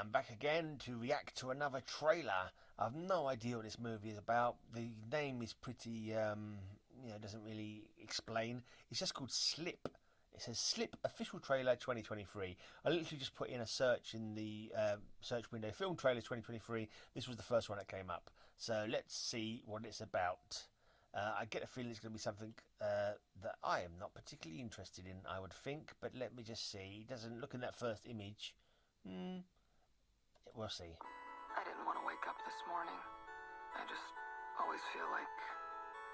I'm back again to react to another trailer. I've no idea what this movie is about. The name is pretty, doesn't really explain. It's just called Slip. It says Slip Official Trailer 2023. I literally just put in a search in the search window, Film Trailers 2023. This was the first one that came up. So let's see what it's about. I get a feeling it's going to be something that I am not particularly interested in, I would think. But let me just see. It doesn't look in that first image. We'll see. I didn't want to wake up this morning. I just always feel like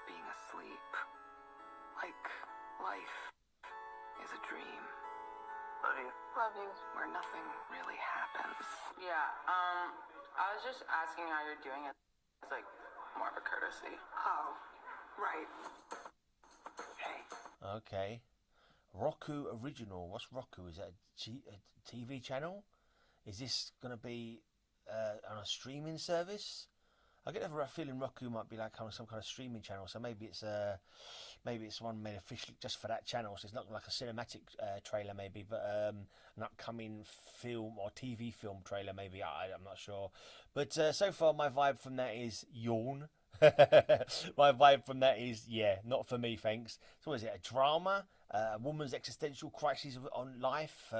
being asleep. Like life is a dream. Love you. Love you. Where nothing really happens. Yeah, I was just asking how you're doing. It's like more of a courtesy. Oh, right. Hey. Okay. Roku Original. What's Roku? Is that a TV channel? Is this going to be on a streaming service? I get a feeling Roku might be like on some kind of streaming channel, so maybe it's one made officially just for that channel. So it's not like a cinematic trailer, maybe, but an upcoming film or TV film trailer, maybe. I'm not sure. But so far, my vibe from that is yawn. My vibe from that is not for me, thanks. So, what is it? A drama, a woman's existential crisis on life.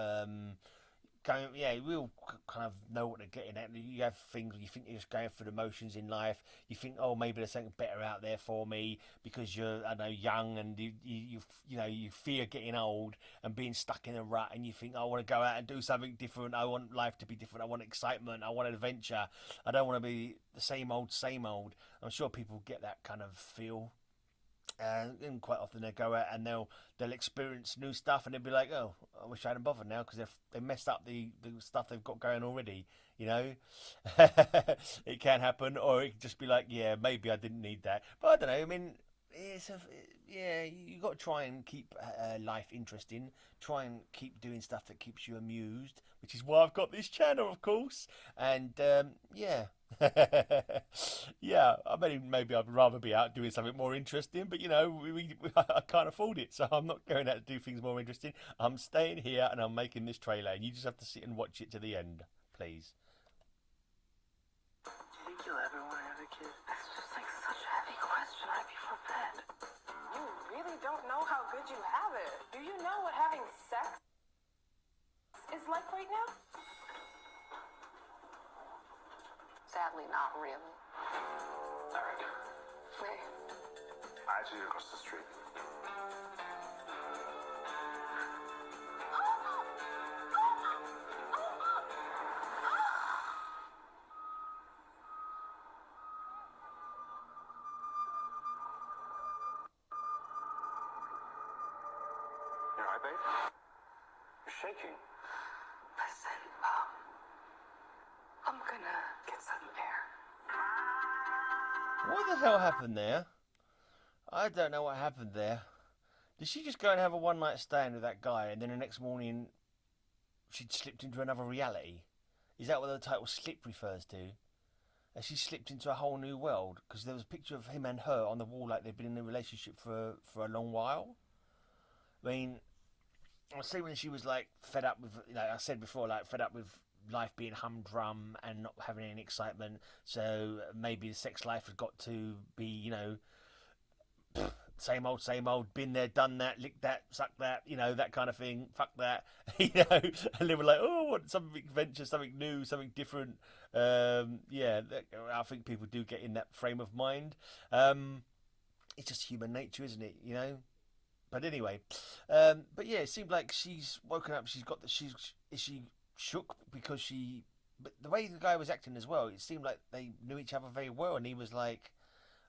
We all kind of know what they're getting at. You have things where you think you're just going through the motions in life. You think, oh, maybe there's something better out there for me because you're, young and you fear getting old and being stuck in a rut. And you think, I want to go out and do something different. I want life to be different. I want excitement. I want adventure. I don't want to be the same old, same old. I'm sure people get that kind of feel. And quite often they go out and they'll experience new stuff and they'll be like, oh, I wish I hadn't bothered now because they messed up the stuff they've got going already. It can happen, or it can just be like, yeah, maybe I didn't need that. But I don't know. I mean, you got to try and keep life interesting. Try and keep doing stuff that keeps you amused, which is why I've got this channel, of course. And maybe I'd rather be out doing something more interesting, but I can't afford it, so I'm not going out to do things more interesting. I'm staying here and I'm making this trailer, and you just have to sit and watch it to the end, please. Do you think you'll ever want to have a kid? It's just like such a heavy question right before bed. You really don't know how good you have it. Do you know what having sex is like right now? Sadly, not really. Eric, Wait. I actually live across the street. You alright, babe? You're shaking. Listen, I'm gonna get some air. What the hell happened there? I don't know what happened there. Did she just go and have a one-night stand with that guy, and then the next morning she'd slipped into another reality? Is that what the title Slip refers to? Has she slipped into a whole new world? Because there was a picture of him and her on the wall like they've been in a relationship for a long while. I mean, I'm assuming she was like fed up with, like I said before, like fed up with life being humdrum and not having any excitement. So maybe the sex life has got to be, same old, been there, done that, licked that, sucked that, that kind of thing, fuck that, and they were like, oh, I want something adventure, something new, something different. I think people do get in that frame of mind. It's just human nature, isn't it, But anyway, it seemed like she's woken up, is she shook because but the way the guy was acting as well, it seemed like they knew each other very well, and he was like,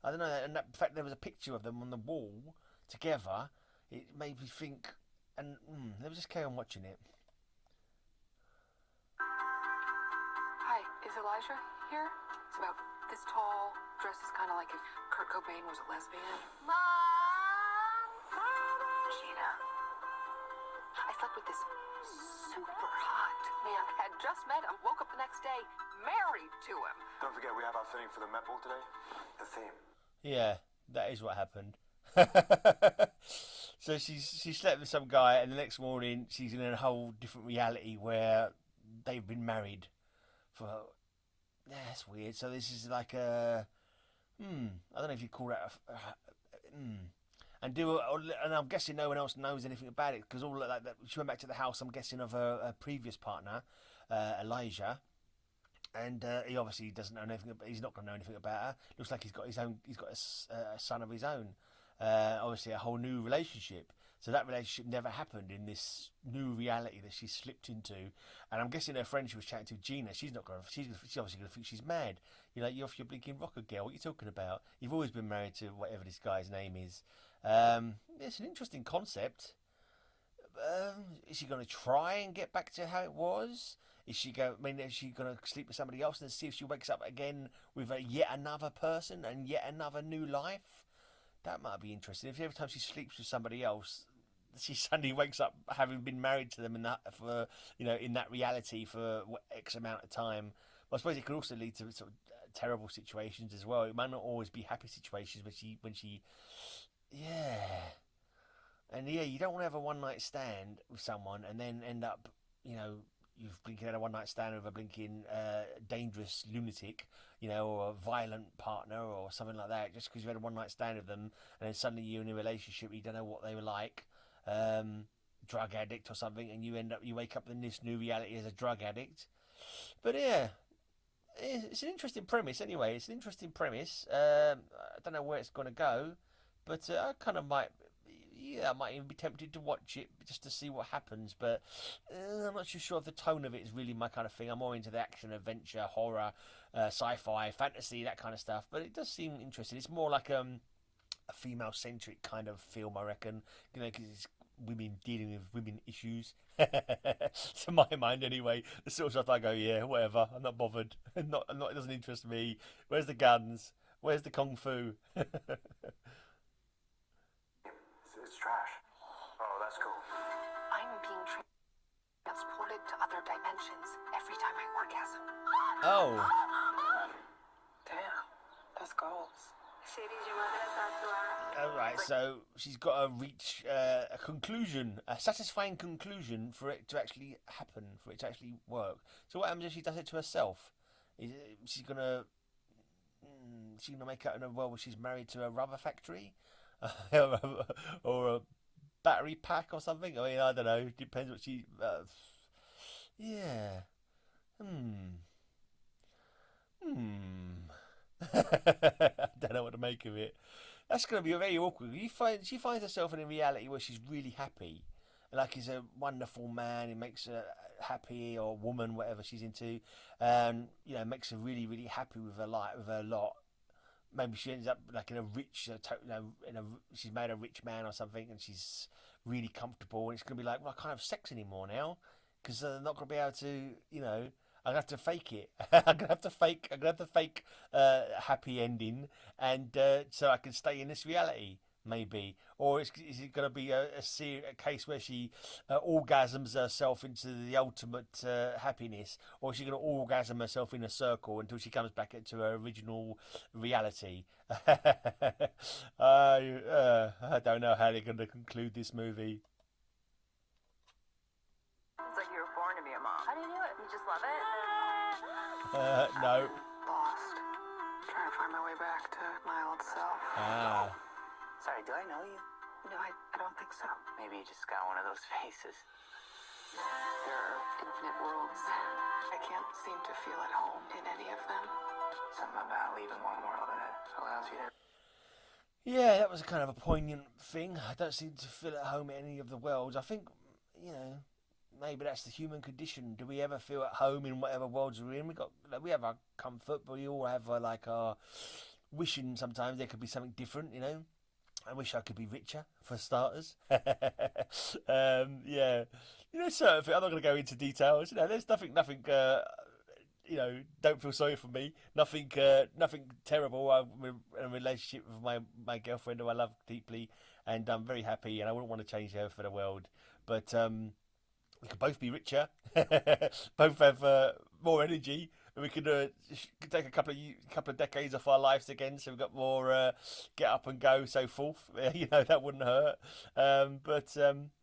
I don't know, and in fact there was a picture of them on the wall together. It made me think, and let me just carry on watching it. Hi, is Elijah here? It's about this tall, dresses kind of like if Kurt Cobain was a lesbian. Mom! Gina. I slept with this super hot man. Had just met him, woke up the next day, married to him. Don't forget, we have our fitting for the Met Ball today. The theme. Yeah, that is what happened. So she slept with some guy, and the next morning she's in a whole different reality where they've been married. for. Yeah, that's weird. So this is like a. I don't know if you call that and I'm guessing no one else knows anything about it because all like that. She went back to the house. I'm guessing of her previous partner, Elijah, and he obviously doesn't know anything. He's not going to know anything about her. Looks like he's got his own. He's got a son of his own. Obviously, a whole new relationship. So that relationship never happened in this new reality that she slipped into. And I'm guessing her friend she was chatting to, Gina, she's not going to. She's obviously going to think she's mad. You're like, you're off your blinking rocker girl. What are you talking about? You've always been married to whatever this guy's name is. It's an interesting concept. Is she going to try and get back to how it was? Is she going to sleep with somebody else and see if she wakes up again with yet another person and yet another new life? That might be interesting. If every time she sleeps with somebody else, she suddenly wakes up having been married to them in that reality for X amount of time. But I suppose it could also lead to sort of terrible situations as well. It might not always be happy situations when she, yeah. And yeah, you don't want to have a one night stand with someone and then end up, you've blinking had a one night stand with a blinking dangerous lunatic, or a violent partner or something like that, just because you had a one night stand with them and then suddenly you're in a relationship, you don't know what they were like, drug addict or something, and you wake up in this new reality as a drug addict. But yeah, it's an interesting premise anyway. It's an interesting premise. I don't know where it's going to go, but I kind of might. Yeah, I might even be tempted to watch it just to see what happens, but I'm not too sure if the tone of it is really my kind of thing. I'm more into the action, adventure, horror, sci-fi, fantasy, that kind of stuff, but it does seem interesting. It's more like a female-centric kind of film, I reckon, because it's women dealing with women issues. To my mind, anyway, the sort of stuff I go, yeah, whatever, I'm not bothered. I'm not, it doesn't interest me. Where's the guns? Where's the kung fu? It's trash. Oh, that's cool. I'm being transported to other dimensions every time I orgasm. Oh. Damn, that's goals. Alright, so she's got to reach a conclusion, a satisfying conclusion for it to actually happen, for it to actually work. So what happens if she does it to herself? She's gonna make out in a world where she's married to a rubber factory? Or a battery pack or something? I mean, I don't know. It depends what she... yeah. I don't know what to make of it. That's going to be very awkward. She finds herself in a reality where she's really happy, like he's a wonderful man. He makes her happy, or woman, whatever she's into, and makes her really, really happy with her life, with her lot. Maybe she ends up like in a rich, she's made a rich man or something, and she's really comfortable. And it's going to be like, well, I can't have sex anymore now because they're not going to be able to, I'm gonna have to fake it. I'm gonna have to fake happy ending, and so I can stay in this reality, maybe. Or is it gonna be a case where she orgasms herself into the ultimate happiness, or is she gonna orgasm herself in a circle until she comes back into her original reality? I don't know how they're gonna conclude this movie. It's like you were born to be a mom. How do you do it? You just love it? No. Lost. Trying to find my way back to my old self. Ah. Sorry, do I know you? No, I don't think so. Maybe you just got one of those faces. There are infinite worlds. I can't seem to feel at home in any of them. Something about leaving one world and it allows you to... Yeah, that was kind of a poignant thing. I don't seem to feel at home in any of the worlds. I think, maybe that's the human condition. Do we ever feel at home in whatever worlds we're in? We have our comfort, but we all have our wishing. Sometimes there could be something different. I wish I could be richer, for starters. Yeah, certain things. I'm not going to go into details. There's nothing. Don't feel sorry for me. Nothing terrible. I'm in a relationship with my girlfriend who I love deeply, and I'm very happy. And I wouldn't want to change her for the world. But we could both be richer, both have more energy, and we could take a couple of decades off our lives again, so we've got more get up and go, so forth. That wouldn't hurt.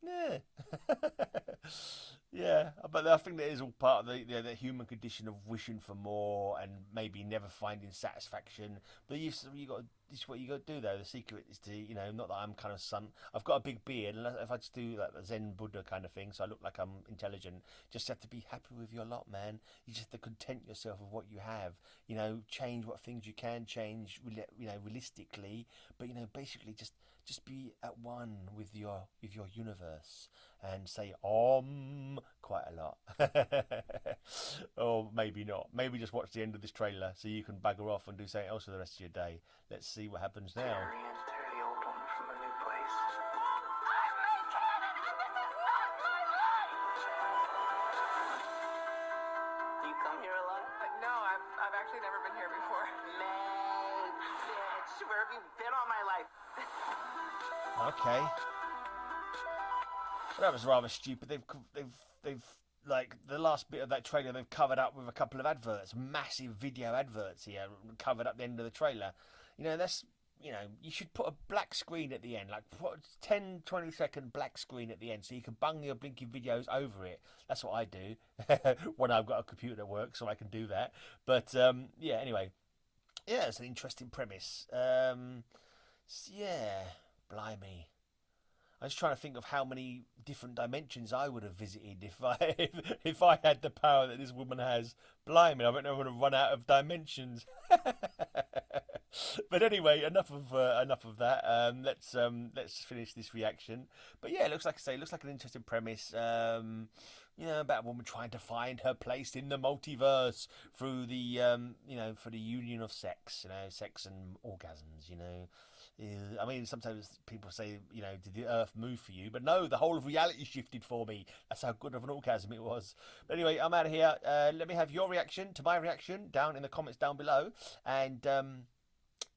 Yeah, Yeah, but I think that is all part of the human condition of wishing for more and maybe never finding satisfaction. But you got this is what you got to do though. The secret is to not that I'm kind of I've got a big beard, and if I just do like the Zen Buddha kind of thing, so I look like I'm intelligent. Just have to be happy with your lot, man. You just have to content yourself with what you have. Change what things you can change. Realistically, but basically just be at one with your universe and say quite a lot. Or maybe not. Maybe just watch the end of this trailer so you can bugger off and do something else for the rest of your day. Let's see what happens now. Terry and tear the old one from a new place. Do you come here a lot? No, I've actually never been here before. Man, bitch, where have you been all my life? Okay. Well, that was rather stupid. They've like the last bit of that trailer they've covered up with a couple of adverts, massive video adverts here, covered up the end of the trailer. That's you should put a black screen at the end, like put 10-20 second black screen at the end so you can bung your blinking videos over it. That's what I do when I've got a computer that works, so I can do that. But yeah, anyway, yeah, it's an interesting premise. Yeah, blimey. I was trying to think of how many different dimensions I would have visited if I had the power that this woman has. Blimey, I don't know when to run out of dimensions. But anyway, enough of that. Let's finish this reaction. But yeah, it looks like an interesting premise. About a woman trying to find her place in the multiverse through the for the union of sex. Sex and orgasms. I mean, sometimes people say, did the earth move for you? But no, the whole of reality shifted for me. That's how good of an orgasm it was. But anyway, I'm out of here. Let me have your reaction to my reaction down in the comments down below. And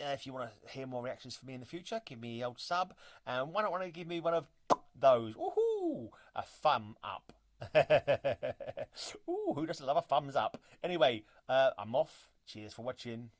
if you want to hear more reactions from me in the future, give me the old sub. And why not give me one of those? Woohoo! A thumb up. Ooh, who doesn't love a thumbs up? Anyway, I'm off. Cheers for watching.